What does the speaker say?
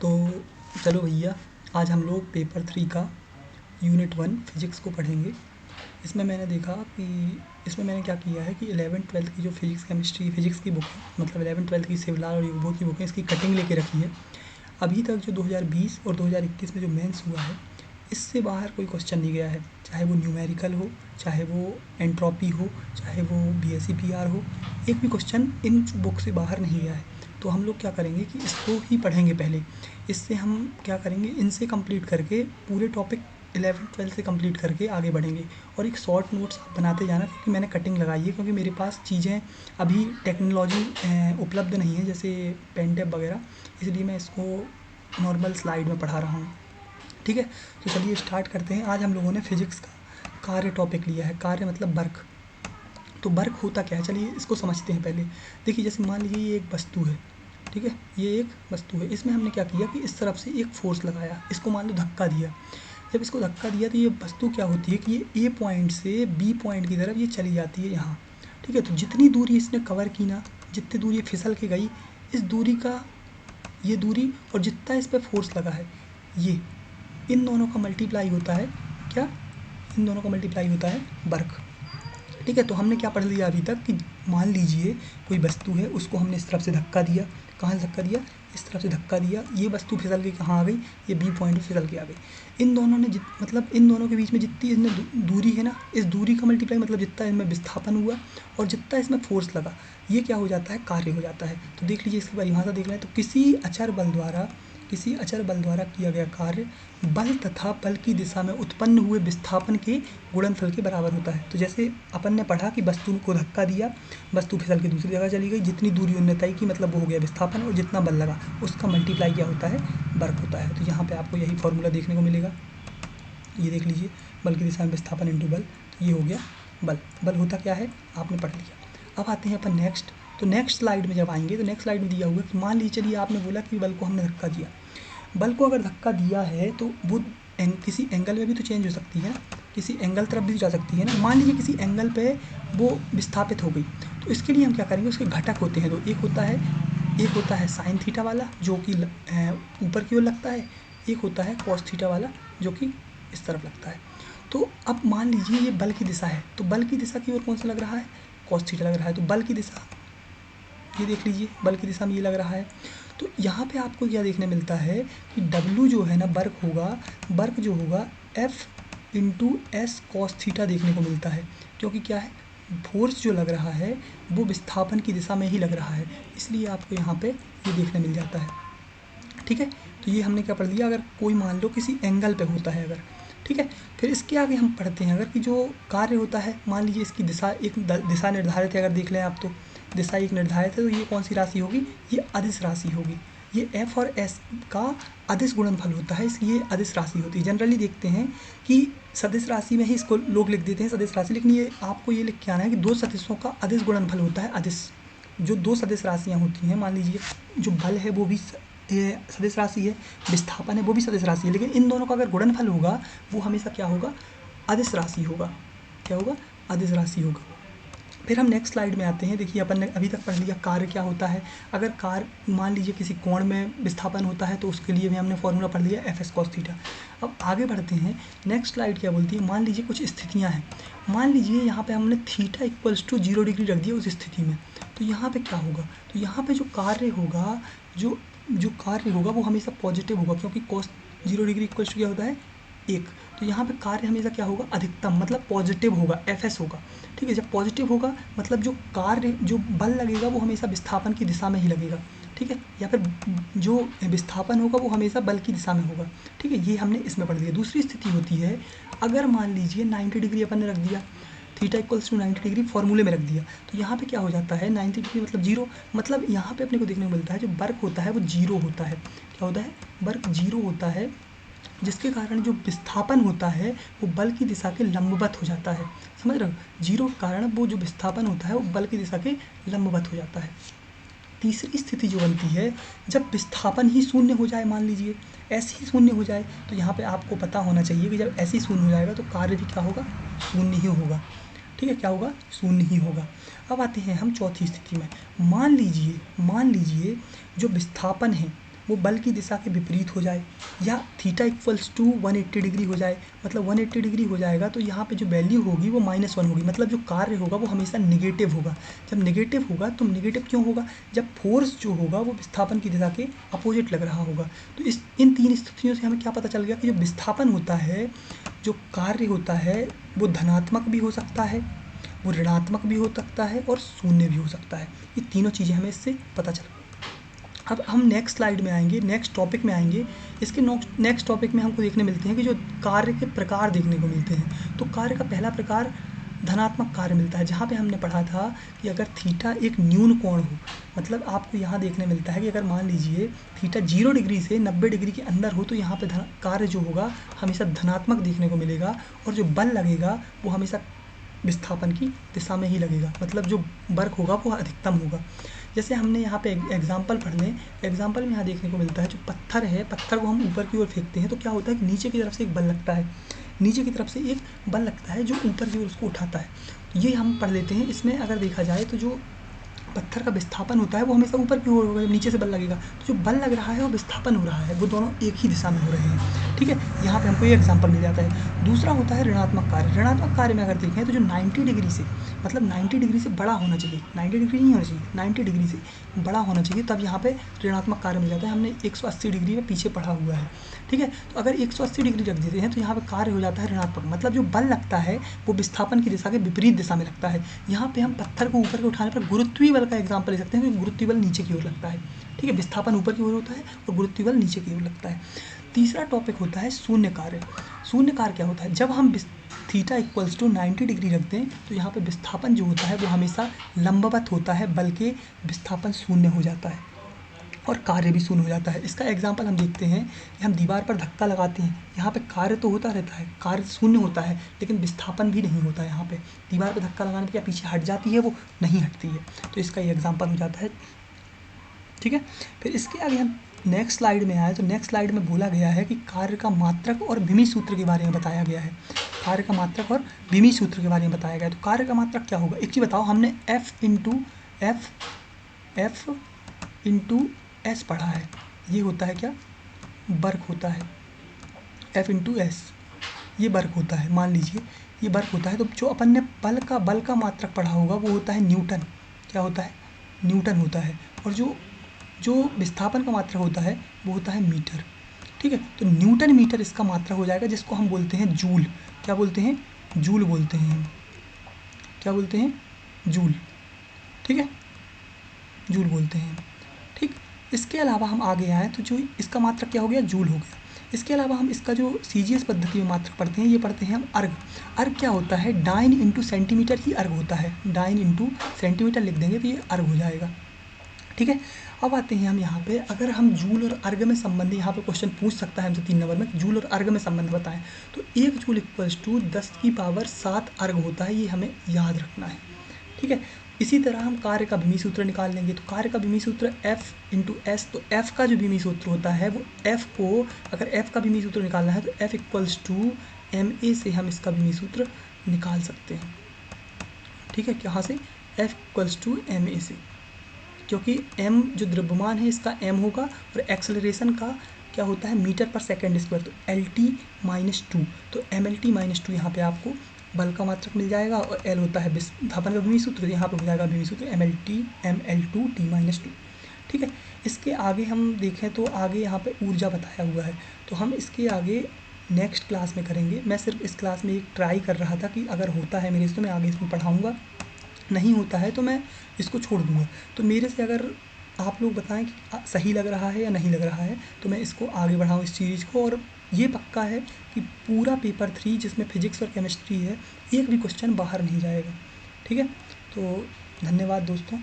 तो चलो भैया, आज हम लोग पेपर 3 का यूनिट 1 फिज़िक्स को पढ़ेंगे। इसमें मैंने देखा कि इसमें मैंने क्या किया है कि 11th-12th की जो फिज़िक्स केमिस्ट्री फिज़िक्स की बुक है, मतलब 11th-12th की सिवलाल और युगबोध की बुक है, इसकी कटिंग लेके रखी है। अभी तक जो 2020 और 2021 में जो मेंस हुआ है, इससे बाहर कोई क्वेश्चन नहीं गया है, चाहे वो न्यूमेरिकल हो, चाहे वो एंट्रोपी हो, चाहे वो बीएससी पीआर हो, एक भी क्वेश्चन इन बुक से बाहर नहीं गया है। तो हम लोग क्या करेंगे कि इसको ही पढ़ेंगे पहले। इससे हम क्या करेंगे, इनसे कंप्लीट करके पूरे टॉपिक 11th-12th से कंप्लीट करके आगे बढ़ेंगे। और एक शॉर्ट नोट्स आप बनाते जाना, क्योंकि मैंने कटिंग लगाई है, क्योंकि मेरे पास चीज़ें अभी टेक्नोलॉजी उपलब्ध नहीं है, जैसे पेन टैब वगैरह, इसलिए मैं इसको नॉर्मल स्लाइड में पढ़ा रहा हूँ। ठीक है, तो चलिए स्टार्ट करते हैं। आज हम लोगों ने फिज़िक्स का कार्य टॉपिक लिया है। कार्य मतलब वर्क। तो वर्क होता क्या है, चलिए इसको समझते हैं पहले। देखिए, जैसे मान लीजिए ये एक वस्तु है, ठीक है, ये एक वस्तु है। इसमें हमने क्या किया कि इस तरफ से एक फोर्स लगाया, इसको मान लो धक्का दिया। जब इसको धक्का दिया तो ये वस्तु क्या होती है कि ये ए पॉइंट से बी पॉइंट की तरफ ये चली जाती है यहाँ। ठीक है, तो जितनी दूरी इसने कवर की ना, जितनी दूरी ये फिसल के गई, इस दूरी का ये दूरी और जितना इस पर फोर्स लगा है, ये इन दोनों का मल्टीप्लाई होता है क्या, इन दोनों का मल्टीप्लाई होता है वर्क। ठीक है, तो हमने क्या पढ़ लिया अभी तक कि मान लीजिए कोई वस्तु है, उसको हमने इस तरफ से धक्का दिया। कहाँ से धक्का दिया, इस तरफ से धक्का दिया। ये वस्तु फिसल के कहाँ आ गई, ये बी पॉइंट पे फिसल के आ गई। इन दोनों ने मतलब इन दोनों के बीच में जितनी इसमें दूरी है ना, इस दूरी का मल्टीप्लाई मतलब जितना इनमें विस्थापन हुआ और जितना इसमें फोर्स लगा, ये क्या हो जाता है, कार्य हो जाता है। तो देख लीजिए, इसकी परिभाषा देख रहे हैं तो किसी अचर बल द्वारा किया गया कार्य बल तथा बल की दिशा में उत्पन्न हुए विस्थापन के गुणनफल के बराबर होता है। तो जैसे अपन ने पढ़ा कि वस्तु को धक्का दिया, वस्तु फिसल के दूसरी जगह चली गई, जितनी दूरी उन्होंने तय की मतलब वो हो गया विस्थापन, और जितना बल लगा उसका मल्टीप्लाई क्या होता है, वर्क होता है। तो यहाँ पे आपको यही फॉर्मूला देखने को मिलेगा। ये देख लीजिए, बल की दिशा में विस्थापन इंटू बल, तो ये हो गया बल। बल होता क्या है आपने पढ़ लिया। अब आते हैं अपन नेक्स्ट। तो नेक्स्ट स्लाइड में जब आएंगे तो नेक्स्ट स्लाइड में दिया हुआ कि मान लीजिए, चलिए आपने बोला कि बल को हमने धक्का दिया। बल को अगर धक्का दिया है तो वो किसी एंगल में भी तो चेंज हो सकती है ना, किसी एंगल तरफ भी जा सकती है ना। मान लीजिए किसी एंगल पे वो विस्थापित हो गई, तो इसके लिए हम क्या करेंगे, उसके घटक होते हैं दो। एक होता है साइन थीटा वाला, जो कि ऊपर की ओर लगता है। एक होता है कॉस थीटा वाला, जो कि इस तरफ लगता है। तो अब मान लीजिए ये बल की दिशा है, तो बल की दिशा की ओर कौन सा लग रहा है, कॉस थीटा लग रहा है। तो बल की दिशा, ये देख लीजिए, बल की दिशा में ये लग रहा है। तो यहाँ पे आपको क्या देखने मिलता है कि W जो है ना, वर्क जो होगा F into S cos theta देखने को मिलता है, क्योंकि क्या है, फोर्स जो लग रहा है वो विस्थापन की दिशा में ही लग रहा है, इसलिए आपको यहाँ पे ये देखने मिल जाता है। ठीक है, तो ये हमने क्या पढ़ लिया, अगर कोई मान लो किसी एंगल पे होता है अगर, ठीक है। फिर इसके आगे हम पढ़ते हैं, अगर कि जो कार्य होता है, मान लीजिए इसकी दिशा, एक दिशा निर्धारित है, अगर देख लें आप तो दिशा एक निर्धारित है, तो ये कौन सी राशि होगी, ये अदिश राशि होगी। ये एफ और एस का अदिश गुणनफल होता है, इसलिए अदिश राशि होती है। जनरली देखते हैं कि सदिश राशि में ही इसको लोग लिख देते हैं सदिश राशि, लेकिन ये आपको ये लिख के आना है कि दो सदिशों का अदिश गुणनफल होता है अदिश। जो दो सदिश राशियाँ होती हैं, मान लीजिए जो बल है वो भी सदिश राशि है, विस्थापन है वो भी सदिश राशि है, लेकिन इन दोनों का अगर गुणनफल होगा वो हमेशा क्या होगा, अदिश राशि होगा। क्या होगा, अदिश राशि होगा। फिर हम नेक्स्ट स्लाइड में आते हैं। देखिए, अपन ने अभी तक पढ़ लिया कार्य क्या होता है। अगर कार्य मान लीजिए किसी कोण में विस्थापन होता है, तो उसके लिए भी हमने फॉर्मूला पढ़ लिया एफ एस कॉस थीटा। अब आगे बढ़ते हैं, नेक्स्ट स्लाइड क्या बोलती है, मान लीजिए कुछ स्थितियाँ हैं। मान लीजिए यहाँ पे हमने थीटा इक्वल्स टू 0 डिग्री रख दिया उस स्थिति में, तो यहाँ पे क्या होगा, तो यहाँ पे जो कार्य होगा, जो कार्य होगा वो हमेशा पॉजिटिव होगा, क्योंकि कॉस 0 डिग्री इक्वल्स टू क्या होता है, एक। तो यहाँ पे कार्य हमेशा क्या होगा, अधिकतम, मतलब पॉजिटिव होगा, एफ एस होगा। ठीक है, जब पॉजिटिव होगा मतलब जो कार्य, जो बल लगेगा वो हमेशा विस्थापन की दिशा में ही लगेगा। ठीक है, या फिर जो विस्थापन होगा वो हमेशा बल की दिशा में होगा। ठीक है, ये हमने इसमें पढ़ लिया। दूसरी स्थिति होती है, अगर मान लीजिए 90 डिग्री अपन ने रख दिया, थीटा इक्वल्स टू 90 डिग्री फॉर्मूले में रख दिया, तो यहाँ पे क्या हो जाता है, 90 डिग्री मतलब जीरो, मतलब यहाँ पे अपने को देखने को मिलता है जो वर्क होता है वो जीरो होता है। क्या होता है, वर्क जीरो होता है, जिसके कारण जो विस्थापन होता है वो बल की दिशा के लंबवत हो जाता है। समझ रहे हो, जीरो के कारण वो जो विस्थापन होता है वो बल की दिशा के लंबवत हो जाता है। तीसरी स्थिति जो बनती है, जब विस्थापन ही शून्य हो जाए, मान लीजिए ऐसे ही शून्य हो जाए, तो यहाँ पे आपको पता होना चाहिए कि जब ऐसे ही शून्य हो जाएगा तो कार्य भी क्या होगा, शून्य ही होगा। ठीक है, क्या होगा, शून्य ही होगा। अब आते हैं हम चौथी स्थिति में। मान लीजिए जो विस्थापन है, वो बल की दिशा के विपरीत हो जाए, या थीटा इक्वल्स टू 180 डिग्री हो जाए, मतलब 180 डिग्री हो जाएगा तो यहाँ पे जो वैल्यू होगी वो -1 होगी, मतलब जो कार्य होगा वो हमेशा निगेटिव होगा। जब निगेटिव होगा तो निगेटिव क्यों होगा, जब फोर्स जो होगा वो विस्थापन की दिशा के अपोजिट लग रहा होगा। तो इन 3 स्थितियों से हमें क्या पता चल गया कि जो विस्थापन होता है, जो कार्य होता है, वो धनात्मक भी हो सकता है, वो ऋणात्मक भी हो सकता है और शून्य भी हो सकता है। ये तीनों चीज़ें हमें इससे पता चल। अब हम नेक्स्ट स्लाइड में आएंगे, नेक्स्ट टॉपिक में आएंगे। इसके नेक्स्ट टॉपिक में हमको देखने मिलते हैं कि जो कार्य के प्रकार देखने को मिलते हैं। तो कार्य का पहला प्रकार धनात्मक कार्य मिलता है, जहाँ पे हमने पढ़ा था कि अगर थीटा एक न्यून कोण हो, मतलब आपको यहाँ देखने मिलता है कि अगर मान लीजिए थीटा 0 डिग्री से 90 डिग्री के अंदर हो तो यहाँ पे कार्य जो होगा हमेशा धनात्मक देखने को मिलेगा, और जो बल लगेगा वो हमेशा विस्थापन की दिशा में ही लगेगा, मतलब जो वर्क होगा वो अधिकतम होगा। जैसे हमने यहाँ पे एग्जाम्पल पढ़ लें, एग्जाम्पल में यहाँ देखने को मिलता है जो पत्थर है, पत्थर को हम ऊपर की ओर फेंकते हैं तो क्या होता है कि नीचे की तरफ से एक बल लगता है, नीचे की तरफ से एक बल लगता है जो ऊपर की ओर उसको उठाता है। ये हम पढ़ लेते हैं। इसमें अगर देखा जाए तो जो पत्थर का विस्थापन होता है वो हमेशा ऊपर की ओर होगा, जब नीचे से बल लगेगा तो जो बल लग रहा है और विस्थापन हो रहा है वो दोनों एक ही दिशा में हो रहे हैं। ठीक है, यहाँ पे हमको ये एग्जांपल मिल जाता है। दूसरा होता है ऋणात्मक कार्य। ऋणात्मक कार्य में अगर देखें तो जो 90 डिग्री से, मतलब 90 डिग्री से बड़ा होना चाहिए, 90 डिग्री नहीं होना चाहिए, 90 डिग्री से बड़ा होना चाहिए, तब यहाँ पे ऋणात्मक कार्य मिल जाता है। हमने 180 डिग्री में पीछे पढ़ा हुआ है। ठीक है, तो अगर 180 डिग्री रख देते हैं तो यहाँ पे कार्य हो जाता है ऋणात्मक, मतलब जो बल लगता है वो विस्थापन की दिशा के विपरीत दिशा में लगता है। यहाँ पे हम पत्थर को ऊपर के उठाने पर गुरुत्वीय बल का एग्जाम्पल ले सकते हैं, क्योंकि गुरुत्वीय बल नीचे की ओर लगता है। ठीक है, विस्थापन ऊपर की ओर होता है और गुरुत्वीय बल नीचे की ओर लगता है। तीसरा टॉपिक होता है शून्य कार्य। शून्य कार्य क्या होता है, जब हम थीटा इक्वल्स टू 90 डिग्री रखते हैं तो यहाँ पे विस्थापन जो होता है वो हमेशा लंबवत होता है, बल्कि विस्थापन शून्य हो जाता है और कार्य भी शून्य हो जाता है। इसका एग्जाम्पल हम देखते हैं कि हम दीवार पर धक्का लगाते हैं, यहाँ पे कार्य तो होता रहता है, कार्य शून्य होता है, लेकिन विस्थापन भी नहीं होता है। यहाँ पे दीवार पर धक्का लगाने पर क्या पीछे हट जाती है, वो नहीं हटती है। तो इसका ये एग्जाम्पल हो जाता है। ठीक है, फिर इसके आगे हम नेक्स्ट स्लाइड में आए तो नेक्स्ट स्लाइड में बोला गया है कि कार्य का मात्रक और विमी सूत्र के बारे में बताया गया है। कार्य का मात्रक और विमी सूत्र के बारे में बताया गया है। तो कार्य का मात्रक क्या होगा, एक चीज़ बताओ, हमने एफ इंटू एस पढ़ा है, ये होता है क्या, वर्क होता है। एफ इंटू एस ये वर्क होता है, मान लीजिए ये वर्क होता है। तो जो अपन ने बल का मात्रक पढ़ा होगा वो होता है न्यूटन। क्या होता है, न्यूटन होता है। और जो विस्थापन का मात्रक होता है वो होता है मीटर। ठीक है, तो न्यूटन मीटर इसका मात्रक हो जाएगा, जिसको हम बोलते हैं जूल। क्या बोलते हैं, जूल बोलते हैं हम। क्या बोलते हैं, जूल। ठीक है, जूल बोलते हैं। ठीक, इसके अलावा हम आगे आए तो जो इसका मात्रक क्या हो गया, जूल हो गया। इसके अलावा हम इसका जो CGS पद्धति में मात्रक पढ़ते हैं, ये पढ़ते हैं हम अर्ग। अर्ग क्या होता है, डाइन इंटू सेंटीमीटर ही अर्ग होता है। डाइन इंटू सेंटीमीटर लिख देंगे तो ये अर्ग हो जाएगा। ठीक है, अब आते हैं हम यहाँ पे, अगर हम जूल और अर्ग में संबंध, यहाँ पे क्वेश्चन पूछ सकता है हमसे 3 नंबर में, जूल और अर्ग में संबंध बताएं। तो 1 जूल इक्वल्स टू 10⁻7 अर्ग होता है, ये हमें याद रखना है। ठीक है, इसी तरह हम कार्य का विमी सूत्र निकाल लेंगे। तो कार्य का विमी सूत्र F इंटू एस, तो F का जो विमी सूत्र होता है वो F को, अगर F का विमी सूत्र निकालना है तो F इक्वल्स टू ma से हम इसका विमी सूत्र निकाल सकते हैं। ठीक है, यहाँ से F इक्वल्स टू ma से, क्योंकि m जो द्रव्यमान है इसका m होगा और एक्सेलरेशन का क्या होता है, मीटर पर सेकेंड स्क्वायर, तो LT-2, तो MLT-2 यहाँ पे आपको बल का मात्रक मिल जाएगा, और L होता है विस्थापन का विमी सूत्र, यहाँ पे हो जाएगा विमी सूत्र ML2T-2। ठीक है, इसके आगे हम देखें तो आगे यहाँ पे ऊर्जा बताया हुआ है, तो हम इसके आगे नेक्स्ट क्लास में करेंगे। मैं सिर्फ इस क्लास में एक ट्राई कर रहा था कि अगर होता है मेरे से तो मैं आगे इसमें पढ़ाऊँगा, नहीं होता है तो मैं इसको छोड़ दूँगा। तो मेरे से अगर आप लोग बताएं कि सही लग रहा है या नहीं लग रहा है, तो मैं इसको आगे बढ़ाऊँ इस सीरीज़ को। और ये पक्का है कि पूरा पेपर 3 जिसमें फिजिक्स और केमिस्ट्री है, एक भी क्वेश्चन बाहर नहीं जाएगा। ठीक है, तो धन्यवाद दोस्तों।